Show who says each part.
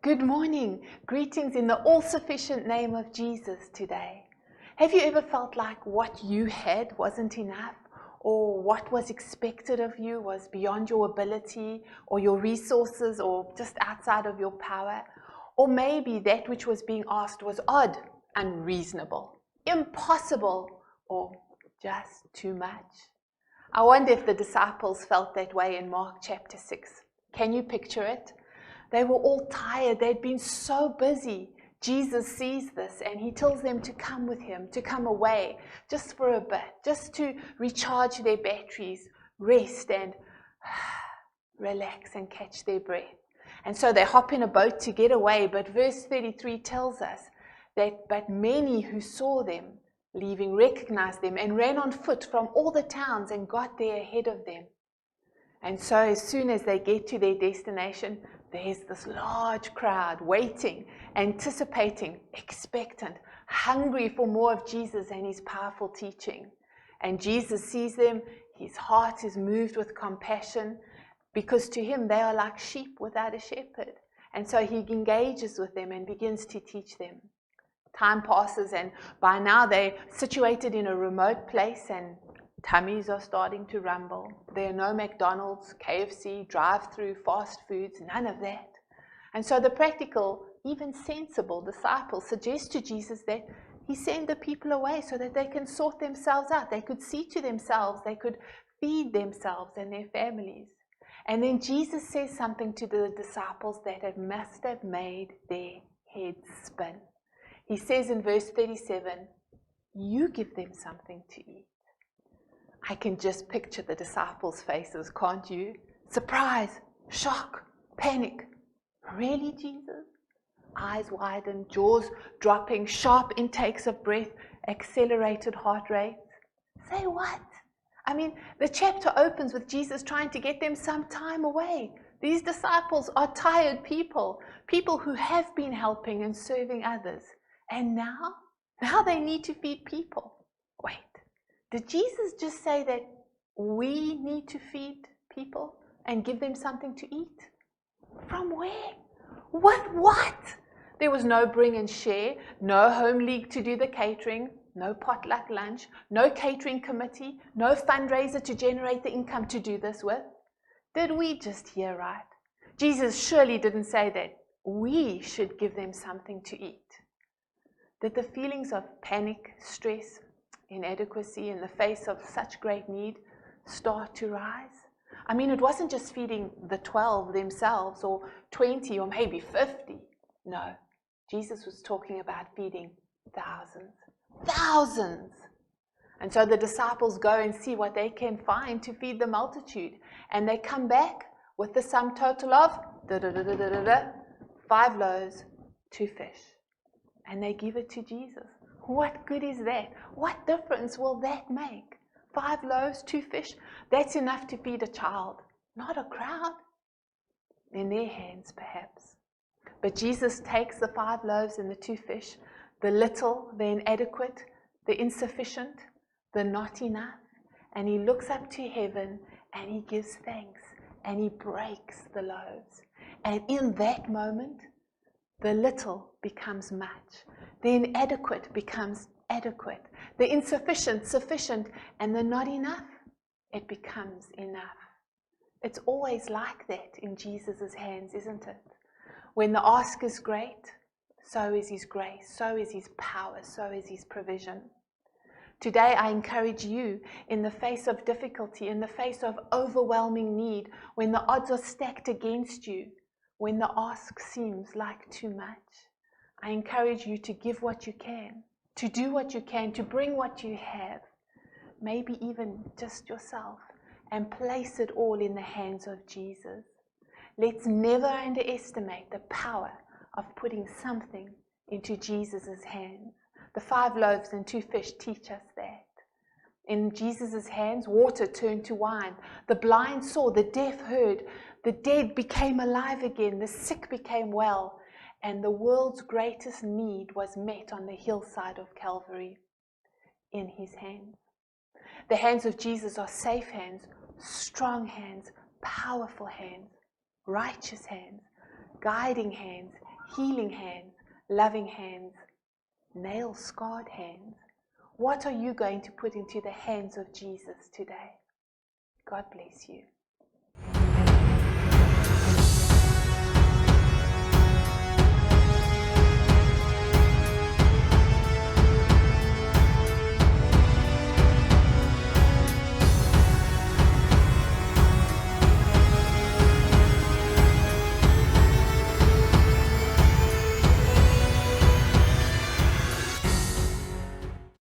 Speaker 1: Good morning. Greetings in the all-sufficient name of Jesus today. Have you ever felt like what you had wasn't enough, or what was expected of you was beyond your ability or your resources or just outside of your power? Or maybe that which was being asked was odd, unreasonable, impossible, or just too much? I wonder if the disciples felt that way in Mark chapter 6. Can you picture it? They were all tired. They'd been so busy. Jesus sees this and he tells them to come with him, to come away just for a bit, just to recharge their batteries, rest and relax and catch their breath. And so they hop in a boat to get away. But verse 33 tells us that but many who saw them leaving recognized them and ran on foot from all the towns and got there ahead of them. And so as soon as they get to their destination, there's this large crowd waiting, anticipating, expectant, hungry for more of Jesus and his powerful teaching. And Jesus sees them. His heart is moved with compassion because to him they are like sheep without a shepherd. And so he engages with them and begins to teach them. Time passes and by now they're situated in a remote place and tummies are starting to rumble. There are no McDonald's, KFC, drive-through, fast foods, none of that. And so the practical, even sensible disciples suggest to Jesus that he send the people away so that they can sort themselves out. They could see to themselves, they could feed themselves and their families. And then Jesus says something to the disciples that it must have made their heads spin. He says in verse 37, "You give them something to eat." I can just picture the disciples' faces, can't you? Surprise, shock, panic. Really, Jesus? Eyes widened, jaws dropping, sharp intakes of breath, accelerated heart rate. Say what? I mean, the chapter opens with Jesus trying to get them some time away. These disciples are tired people, people who have been helping and serving others. And now they need to feed people. Wait. Did Jesus just say that we need to feed people and give them something to eat? From where? What? There was no bring and share, no home league to do the catering, no potluck lunch, no catering committee, no fundraiser to generate the income to do this with. Did we just hear right? Jesus surely didn't say that we should give them something to eat. Did the feelings of panic, stress, inadequacy in the face of such great need start to rise? I mean, it wasn't just feeding the 12 themselves or 20 or maybe 50. No, Jesus was talking about feeding thousands. And so the disciples go and see what they can find to feed the multitude. And they come back with the sum total of 5 loaves, 2 fish. And they give it to Jesus. What good is that? What difference will that make? 5 loaves, 2 fish, that's enough to feed a child, not a crowd. In their hands, perhaps. But Jesus takes the 5 loaves and the 2 fish, the little, the inadequate, the insufficient, the not enough, and he looks up to heaven and he gives thanks and he breaks the loaves. And in that moment, the little becomes much. The inadequate becomes adequate. The insufficient, sufficient. And the not enough, it becomes enough. It's always like that in Jesus' hands, isn't it? When the ask is great, so is his grace, so is his power, so is his provision. Today I encourage you, in the face of difficulty, in the face of overwhelming need, when the odds are stacked against you, when the ask seems like too much, I encourage you to give what you can, to do what you can, to bring what you have, maybe even just yourself, and place it all in the hands of Jesus. Let's never underestimate the power of putting something into Jesus' hands. The 5 loaves and 2 fish teach us that. In Jesus' hands, water turned to wine. The blind saw, the deaf heard, the dead became alive again, the sick became well, and the world's greatest need was met on the hillside of Calvary in his hands. The hands of Jesus are safe hands, strong hands, powerful hands, righteous hands, guiding hands, healing hands, loving hands, nail-scarred hands. What are you going to put into the hands of Jesus today? God bless you.